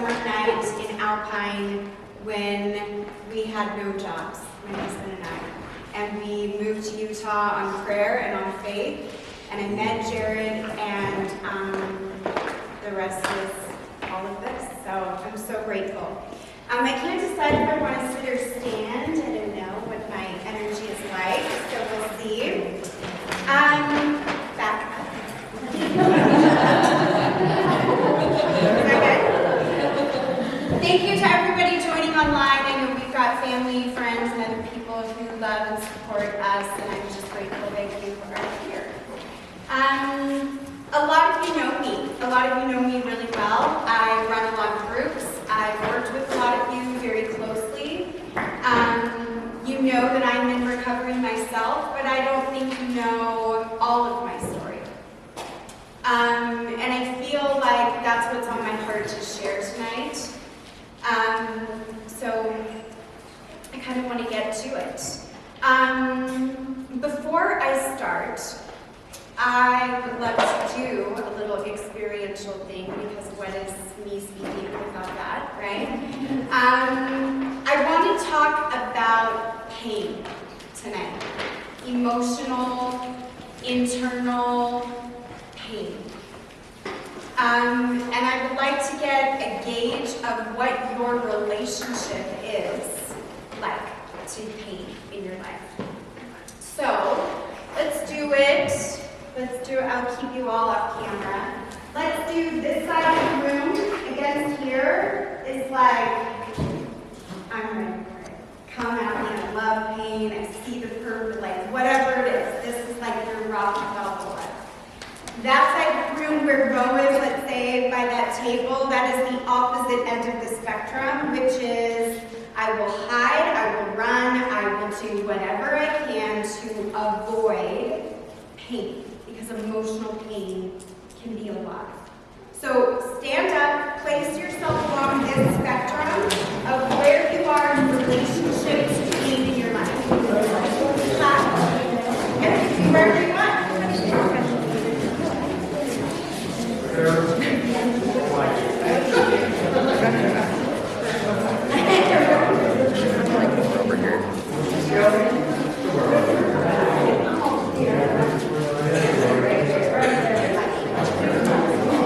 summer night in Alpine when we had no jobs, my husband and I. And we moved to Utah on prayer and on faith. And I met Jared, and the rest is all of this. So I'm so grateful. I can't decide if I want to sit or stand. I don't know what my energy is like, so we'll see. Back up. Is that good? Thank you to everybody joining online. I know we've got family, friends, and other people who love and support us, and I'm just grateful that you are here. A lot of you know me. A lot of you know me really well. I run a lot of groups. I've worked with a lot of you very closely. You know that I'm in recovery myself, but I don't think you know all of my story. And I feel like that's what's on my heart to share tonight. So I kind of want to get to it. Before I start, I would love to do a little experiential thing, because what is me speaking without that, right? I want to talk about pain tonight. Emotional, internal pain. And I would like to get a gauge of what your relationship is like to pain in your life. So, let's do it. I'll keep you all off camera. Let's do this side of the room against here. It's like, I'm ready for it. Come at me, I love pain, I see the purpose, like whatever it is. This is like your rock Balboa. That side of the room where Bo is, let's say, by that table, that is the opposite end of the spectrum, which is I will hide, I will run, I will do whatever I can to avoid pain, because emotional pain can be a lot. So stand up, place yourself along this spectrum of where you are in relationship to pain in your life. Yes, wherever you want. Over here.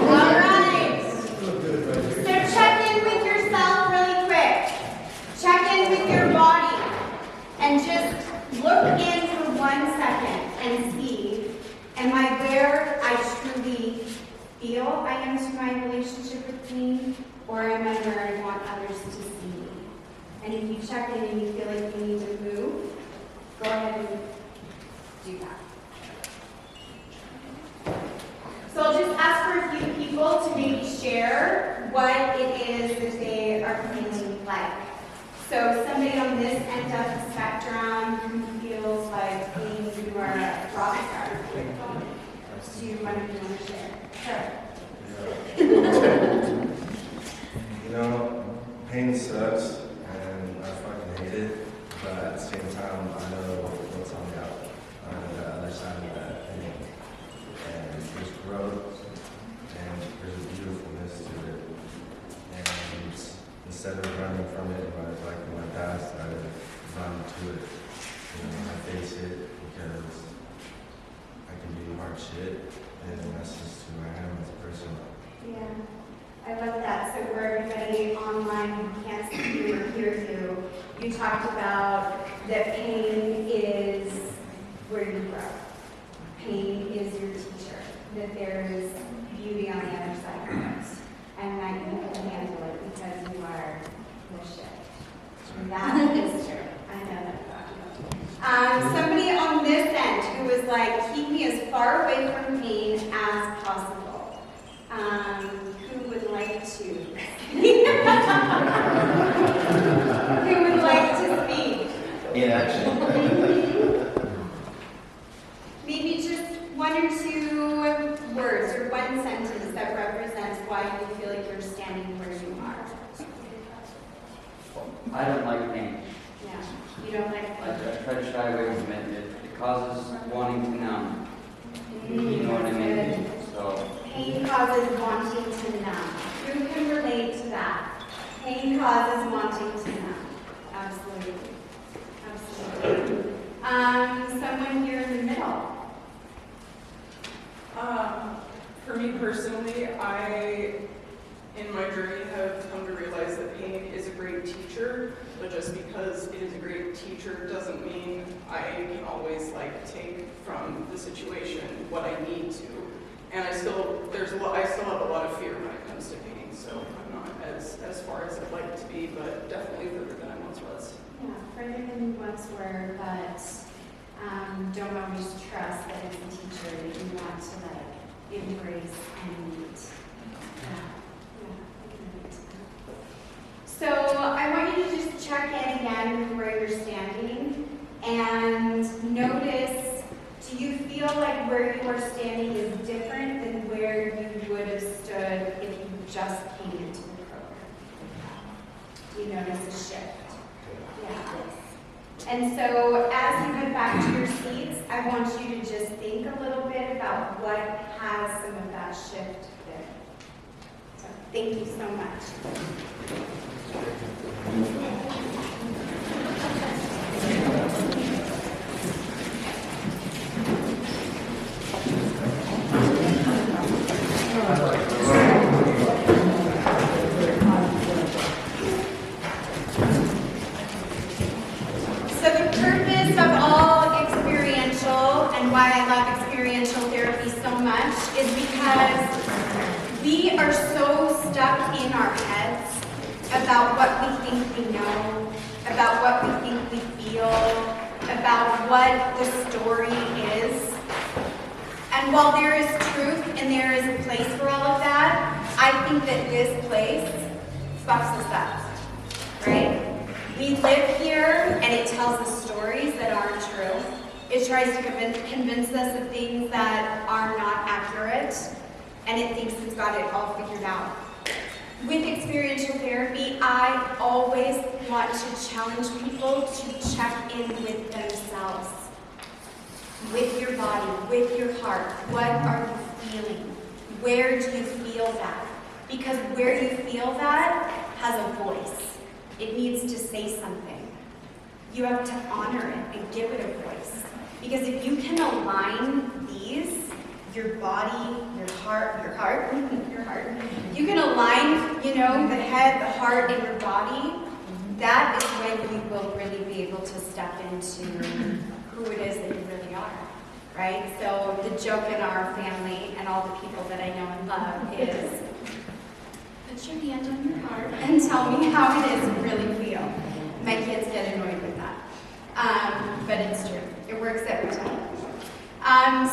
All right. So check in with yourself really quick. Check in with your body and just look in for 1 second and see, am I where I truly feel I am to my relationship with pain, or am I where I want others to see me? And if you check in and you feel like you need to move, go ahead and do that. So I'll just ask for a few people to maybe share what it is that they are feeling like. So somebody on this end of the spectrum who feels like pain, you are a rock star. Do you want to share? Sure. You know, pain sucks, and I fucking hate it, but at the same time, I know what's on the other side of that pain. And there's growth, and there's a beautifulness to it. And instead of running from it, like in my past, I run to it. You know, I face it because I can do hard shit, and that's just who I am as a person. Yeah, I love that. So for everybody online who can't see you or hear you, you talked about that pain is where you grow. Pain is your teacher. That there is beauty on the other side of it. And that you can handle it because you are the shit. And that is true. I know that about you. Somebody on this end who was like, keep me as far away from pain as possible. Who would like to? Who would like to speak? In action. Maybe just 1 or 2 words or 1 sentence that represents why you feel like you're standing where you are. I don't like pain. Yeah, you don't like I try to shy away from it. It causes wanting to numb. You know what I mean? Good. So Pain causes wanting to numb. Who can relate to that? Pain causes wanting to know. Absolutely. Absolutely. Someone here in the middle. For me personally, I, in my journey, have come to realize that pain is a great teacher, but just because it is a great teacher doesn't mean I can always take from the situation what I need to. And I still have a lot of fear when it comes to pain, so I'm not as far as I'd like to be, but definitely further than I once was. Yeah, further than you once were, but don't always trust that as a teacher that you want to embrace and meet. Yeah, I can relate to that. So I want you to just check in again with where you're standing and notice, do you feel like where you are standing is different than where you would have stood if you just came into the program? Do you notice a shift? Yeah. And so as you head back to your seats, I want you to just think a little bit about what has some of that shift been. So thank you so much. Why I love experiential therapy so much is because we are so stuck in our heads about what we think we know, about what we think we feel, about what the story is. And while there is truth and there is a place for all of that, I think that this place fucks us up, right? We live here and it tells us stories that aren't true. It tries to convince us of things that are not accurate, and it thinks it's got it all figured out. With experiential therapy, I always want to challenge people to check in with themselves, with your body, with your heart. What are you feeling? Where do you feel that? Because where you feel that has a voice. It needs to say something. You have to honor it and give it a voice. Because if you can align these, your body, your heart, you can align, the head, the heart, and your body, that is when you will really be able to step into who it is that you really are, right? So the joke in our family and all the people that I know and love is, put your hand on your heart and tell me how it is you really feel. My kids get annoyed with that. But it's true. It works every time.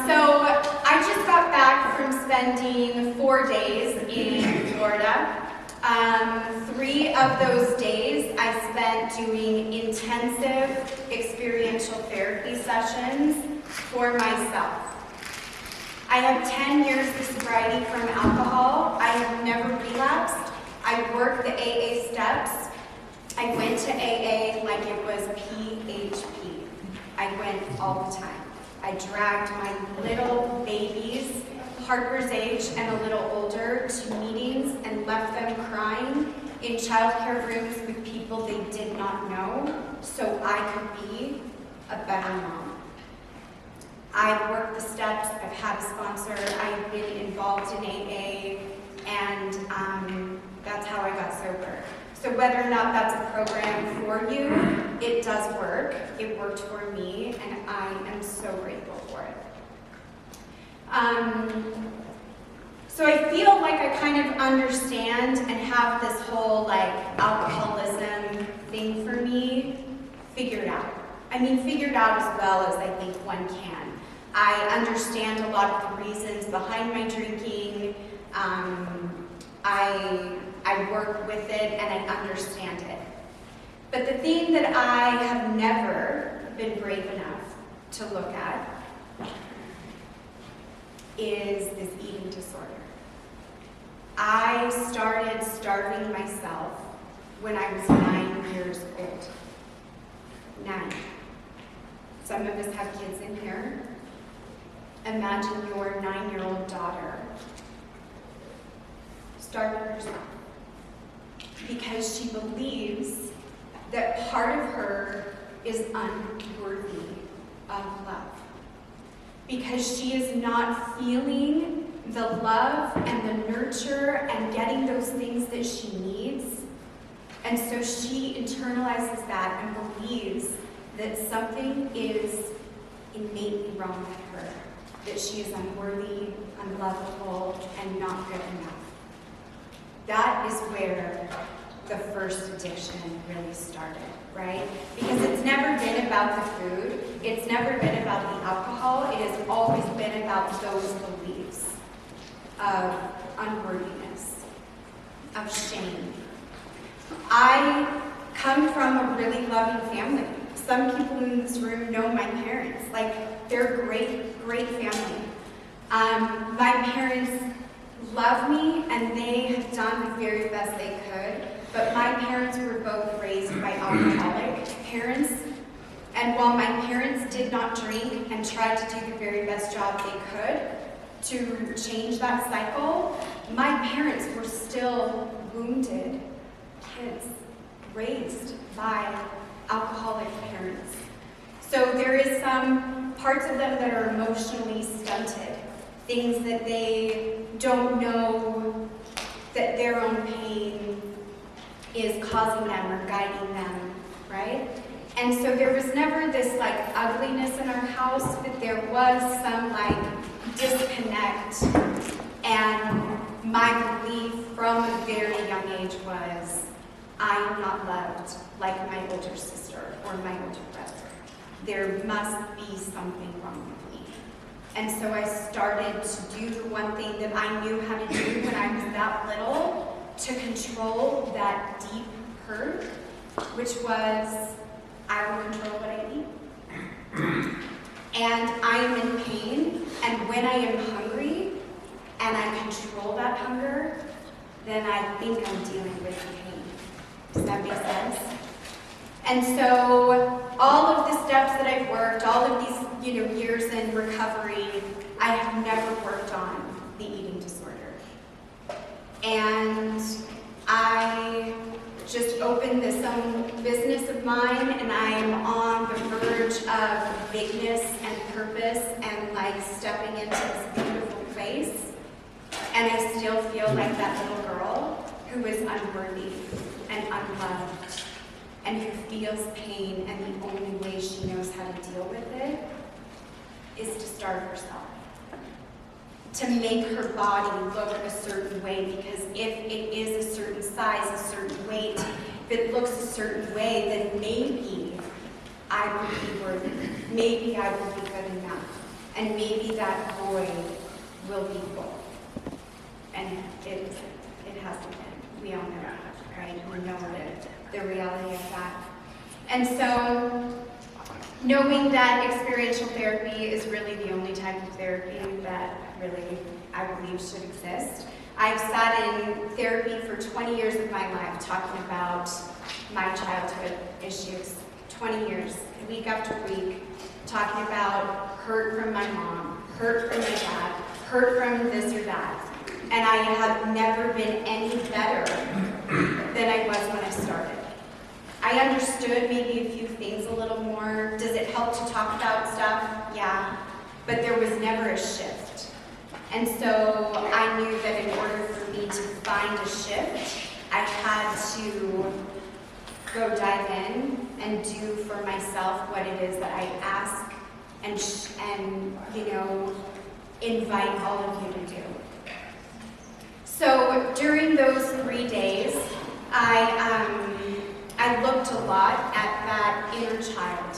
So I just got back from spending 4 days in Florida. 3 of those days I spent doing intensive experiential therapy sessions for myself. I have 10 years of sobriety from alcohol. I have never relapsed. I worked the AA steps. I went to AA like it was PHP. I went all the time. I dragged my little babies, Harper's age and a little older, to meetings and left them crying in childcare rooms with people they did not know so I could be a better mom. I've worked the steps, I've had a sponsor, I've been involved in AA, and that's how I got sober. So whether or not that's a program for you, it does work. It worked for me, and I am so grateful for it. So I feel like I kind of understand and have this whole alcoholism thing for me figured out. I mean, figured out as well as I think one can. I understand a lot of the reasons behind my drinking. I work with it and I understand it. But the thing that I have never been brave enough to look at is this eating disorder. I started starving myself when I was 9 years old. 9. Some of us have kids in here. Imagine your 9-year-old daughter started herself. Because she believes that part of her is unworthy of love. Because she is not feeling the love and the nurture and getting those things that she needs. And so she internalizes that and believes that something is innately wrong with her, that she is unworthy, unlovable, and not good enough. That is where the first addiction really started, right? Because it's never been about the food, it's never been about the alcohol, it has always been about those beliefs of unworthiness, of shame. I come from a really loving family. Some people in this room know my parents. Like, they're great, great family. My parents love me, and they have done the very best they could. But my parents were both raised by alcoholic parents. And while my parents did not drink and tried to do the very best job they could to change that cycle, my parents were still wounded kids raised by alcoholic parents. So there is some parts of them that are emotionally stunted, things that they don't know that their own pain is causing them or guiding them, right? And so there was never this like ugliness in our house, but there was some like disconnect. And my belief from a very young age was, I am not loved like my older sister or my older brother. There must be something wrong with me. And so I started to do the one thing that I knew how to do when I was that little to control that deep hurt, which was, I will control what I eat. And I am in pain, and when I am hungry and I control that hunger, then I think I'm dealing with pain. Does that make sense? And so all of the steps that I've worked, all of these years in recovery, I have never worked on the eating disorder. And I just opened this own business of mine, and I am on the verge of bigness and purpose and like stepping into this beautiful place. And I still feel like that little girl who is unworthy and unloved and who feels pain, and the only way she knows how to deal with it is to starve herself. To make her body look a certain way, because if it is a certain size, a certain weight, if it looks a certain way, then maybe I will be worthy. Maybe I will be good enough. And maybe that void will be full. And it hasn't been. We all know that, right? We know the reality of that. And so, knowing that experiential therapy is really the only type of therapy that really, I believe, should exist. I've sat in therapy for 20 years of my life talking about my childhood issues. 20 years, week after week, talking about hurt from my mom, hurt from my dad, hurt from this or that. And I have never been any better than I was when I started. I understood maybe a few things a little more. Does it help to talk about stuff? Yeah. But there was never a shift. And so I knew that in order for me to find a shift, I had to go dive in and do for myself what it is that I ask and invite all of you to do. So during those 3 days, I looked a lot at that inner child.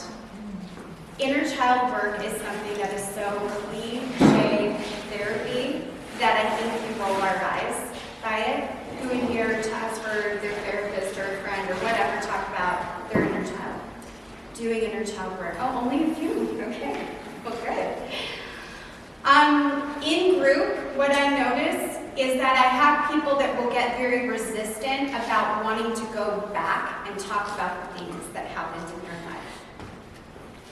Inner child work is something that is so cliche therapy that I think we roll our eyes by it. Who in here has heard their therapist or a friend or whatever talk about their inner child? Doing inner child work. Oh, only a few. Okay. Well, good. In group, what I notice is that I have people that will get very resistant about wanting to go back and talk about the things that happened in their life.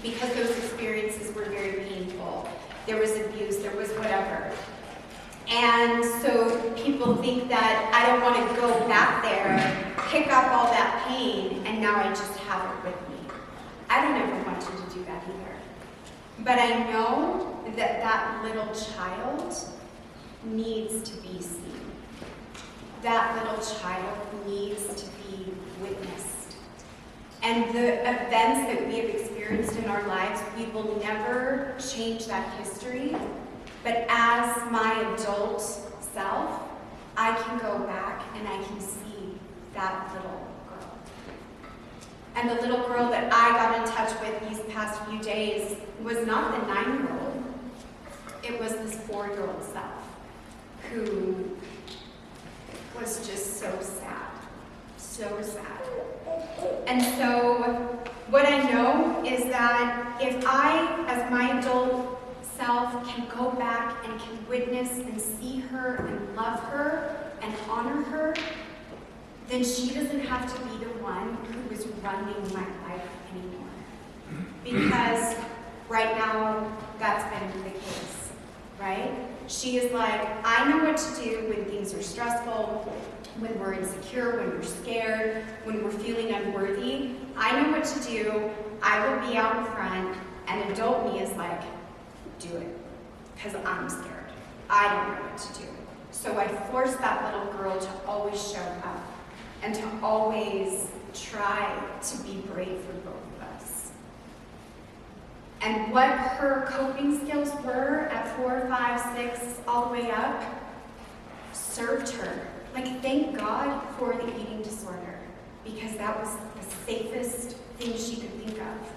Because those experiences were very painful. There was abuse, there was whatever. And so people think that I don't want to go back there, pick up all that pain, and now I just have it with me. I don't ever want you to do that either. But I know that that little child needs to be seen. That little child needs to be witnessed. And the events that we have experienced in our lives, we will never change that history. But as my adult self, I can go back and I can see that little girl. And the little girl that I got in touch with these past few days was not the 9-year-old. It was this 4-year-old self who was just so sad. So sad. And so what I know is that if I, as my adult self, can go back and can witness and see her and love her and honor her, then she doesn't have to be the one who is running my life anymore. Because right now, that's been the case, right? She is like, I know what to do when things are stressful, when we're insecure, when we're scared, when we're feeling unworthy. I know what to do. I will be out in front, and adult me is like, do it, because I'm scared. I don't know what to do. So I force that little girl to always show up and to always try to be brave for both of us. And what her coping skills were at 4, 5, 6, all the way up, served her. Like, thank God for the eating disorder, because that was the safest thing she could think of.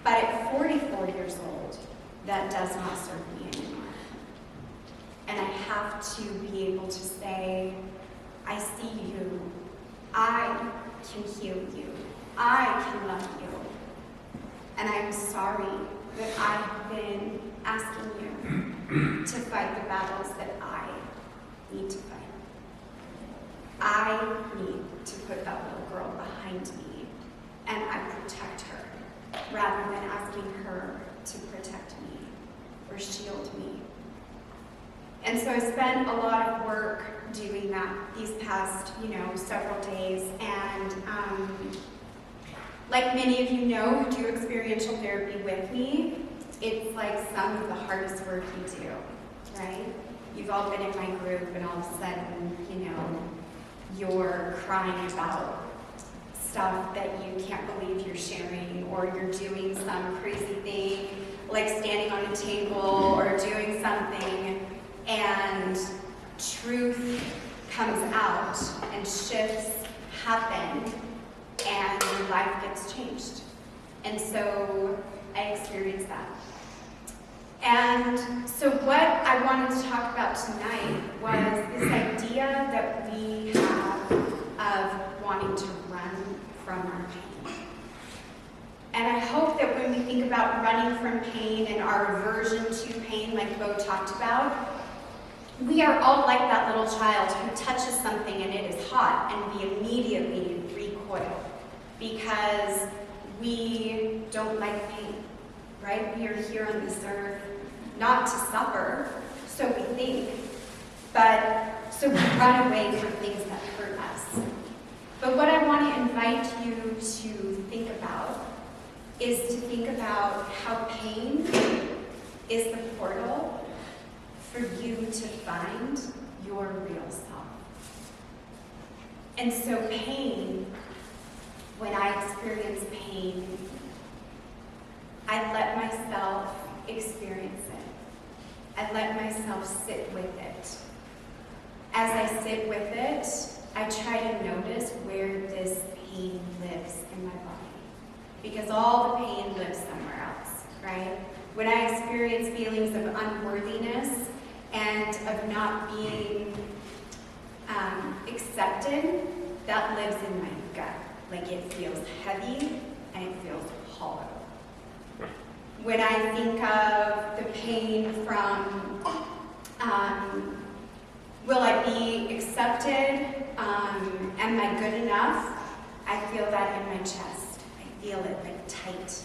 But at 44 years old, that does not serve me anymore. And I have to be able to say, I see you. I can heal you. I can love you. And I'm sorry that I have been asking you to fight the battles that I need to fight. I need to put that little girl behind me, and I protect her, rather than asking her to protect me or shield me. And so I spent a lot of work doing that these past, several days. And like many of you know who do experiential therapy with me, it's like some of the hardest work you do, right? You've all been in my group, and all of a sudden, you're crying about stuff that you can't believe you're sharing, or you're doing some crazy thing, like standing on a table or doing something, and truth comes out and shifts happen and your life gets changed. And so I experienced that. And so what I wanted to talk about tonight was this idea that we have of wanting to run from our pain. And I hope that when we think about running from pain and our aversion to pain, like Bo talked about, we are all like that little child who touches something and it is hot, and we immediately recoil because we don't like pain, right? We are here on this earth not to suffer, so we think, but so we run away from things that hurt us. But what I want to invite you to think about is to think about how pain is the portal for you to find your real self. And so pain, when I experience pain, I let myself experience it. I let myself sit with it. As I sit with it, I try to notice where this pain lives in my body. Because all the pain lives somewhere else, right? When I experience feelings of unworthiness and of not being accepted, that lives in my gut. Like, it feels heavy and it feels hollow. When I think of the pain from, will I be accepted? Am I good enough? I feel that in my chest. I feel it like tight.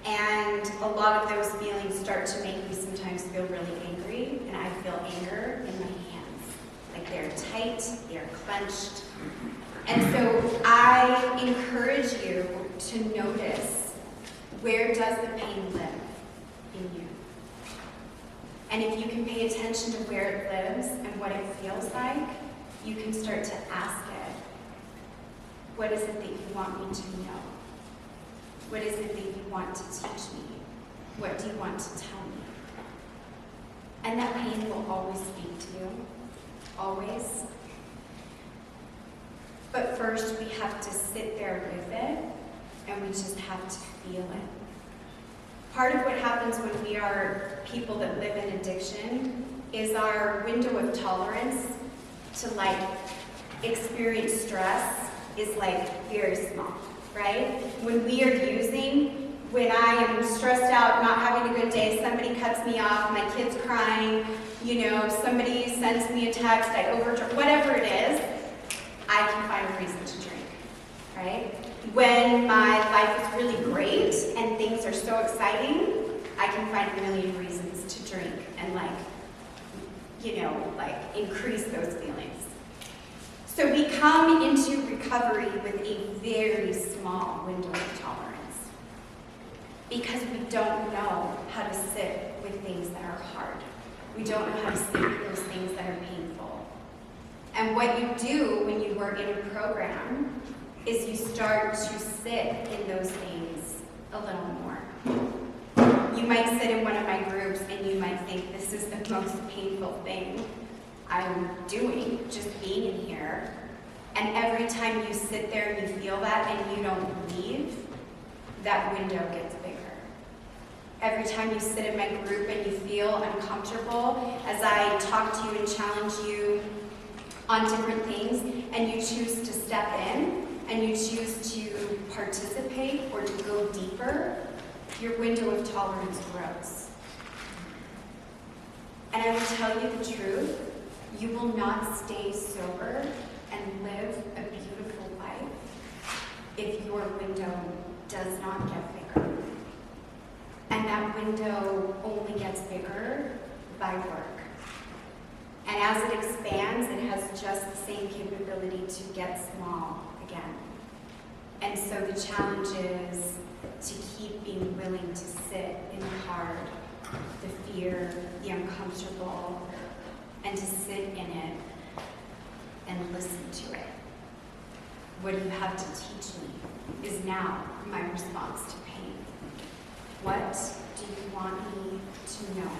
And a lot of those feelings start to make me sometimes feel really angry, and I feel anger in my hands. Like they're tight, they're clenched. And so I encourage you to notice, where does the pain live in you? And if you can pay attention to where it lives and what it feels like, you can start to ask it, what is it that you want me to know? What is it that you want to teach me? What do you want to tell me? And that pain will always speak to you, always. But first we have to sit there with it, and we just have to feel it. Part of what happens when we are people that live in addiction is our window of tolerance to experience stress is very small, right? When we are using, when I am stressed out, not having a good day, somebody cuts me off, my kid's crying, somebody sends me a text, I overdrive, whatever it is, I can find a reason to drink, right? When my life is really great and things are so exciting, I can find a million reasons to drink and increase those feelings. So we come into recovery with a very small window of tolerance because we don't know how to sit with things that are hard. We don't know how to sit with those things that are painful. And what you do when you work in a program is you start to sit in those things a little more. You might sit in one of my groups and you might think, this is the most painful thing I'm doing, just being in here. And every time you sit there and you feel that and you don't leave, that window gets bigger. Every time you sit in my group and you feel uncomfortable, as I talk to you and challenge you on different things, and you choose to step in, and you choose to participate or to go deeper, your window of tolerance grows. And I will tell you the truth, you will not stay sober and live a beautiful life if your window does not get bigger. And that window only gets bigger by work. And as it expands, it has just the same capability to get small again. And so the challenge is to keep being willing to sit in the hard, the fear, the uncomfortable, and to sit in it and listen to it. What you have to teach me is now my response to pain. What do you want me to know?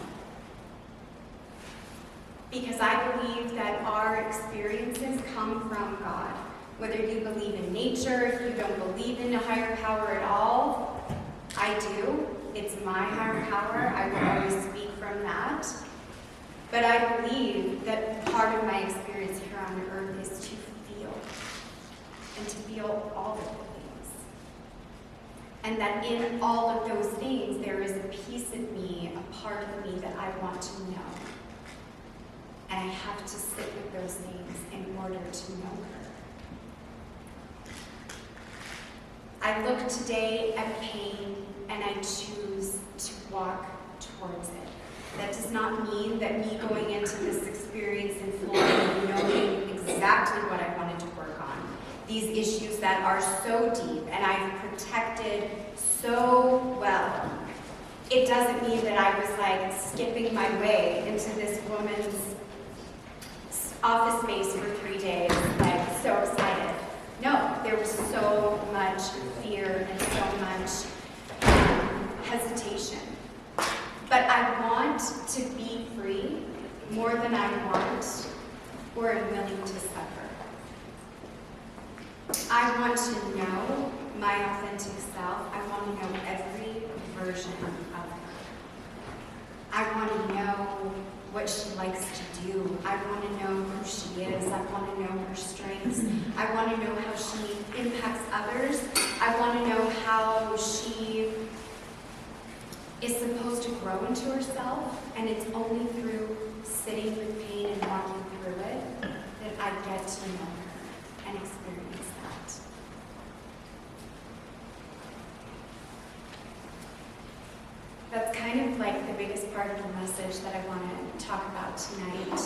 Because I believe that our experiences come from God. Whether you believe in nature, if you don't believe in a higher power at all, I do. It's my higher power. I will always speak from that. But I believe that part of my experience here on earth is to feel, and to feel all of the things. And that in all of those things, there is a piece of me, a part of me that I want to know. And I have to sit with those things in order to know her. I look today at pain and I choose to walk towards it. That does not mean that me going into this experience in Florida and knowing exactly what I wanted to work on. These issues that are so deep and I've protected so well. It doesn't mean that I was skipping my way into this woman's office space for 3 days, so excited. No, there was so much fear and so much hesitation. But I want to be free more than I want or am willing to suffer. I want to know my authentic self. I want to know every version of her. I want to know what she likes to do. I want to know who she is. I want to know her strengths. I want to know how she impacts others. I want to know how she is supposed to grow into herself, and it's only through sitting with pain and walking through it that I get to know her and experience that. that's kind of like the biggest part of the message that I want to talk about tonight.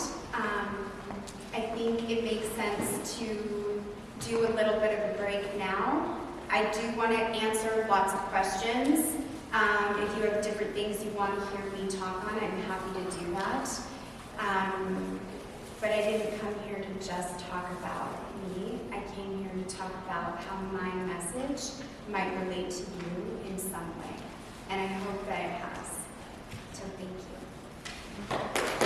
I think it makes sense to do a little bit of a break now. I do want to answer lots of questions. If you have different things you want to hear me talk on, I'm happy to do that. But I didn't come here to just talk about me. I came here to talk about how my message might relate to you in some way. And I hope that it has. So thank you.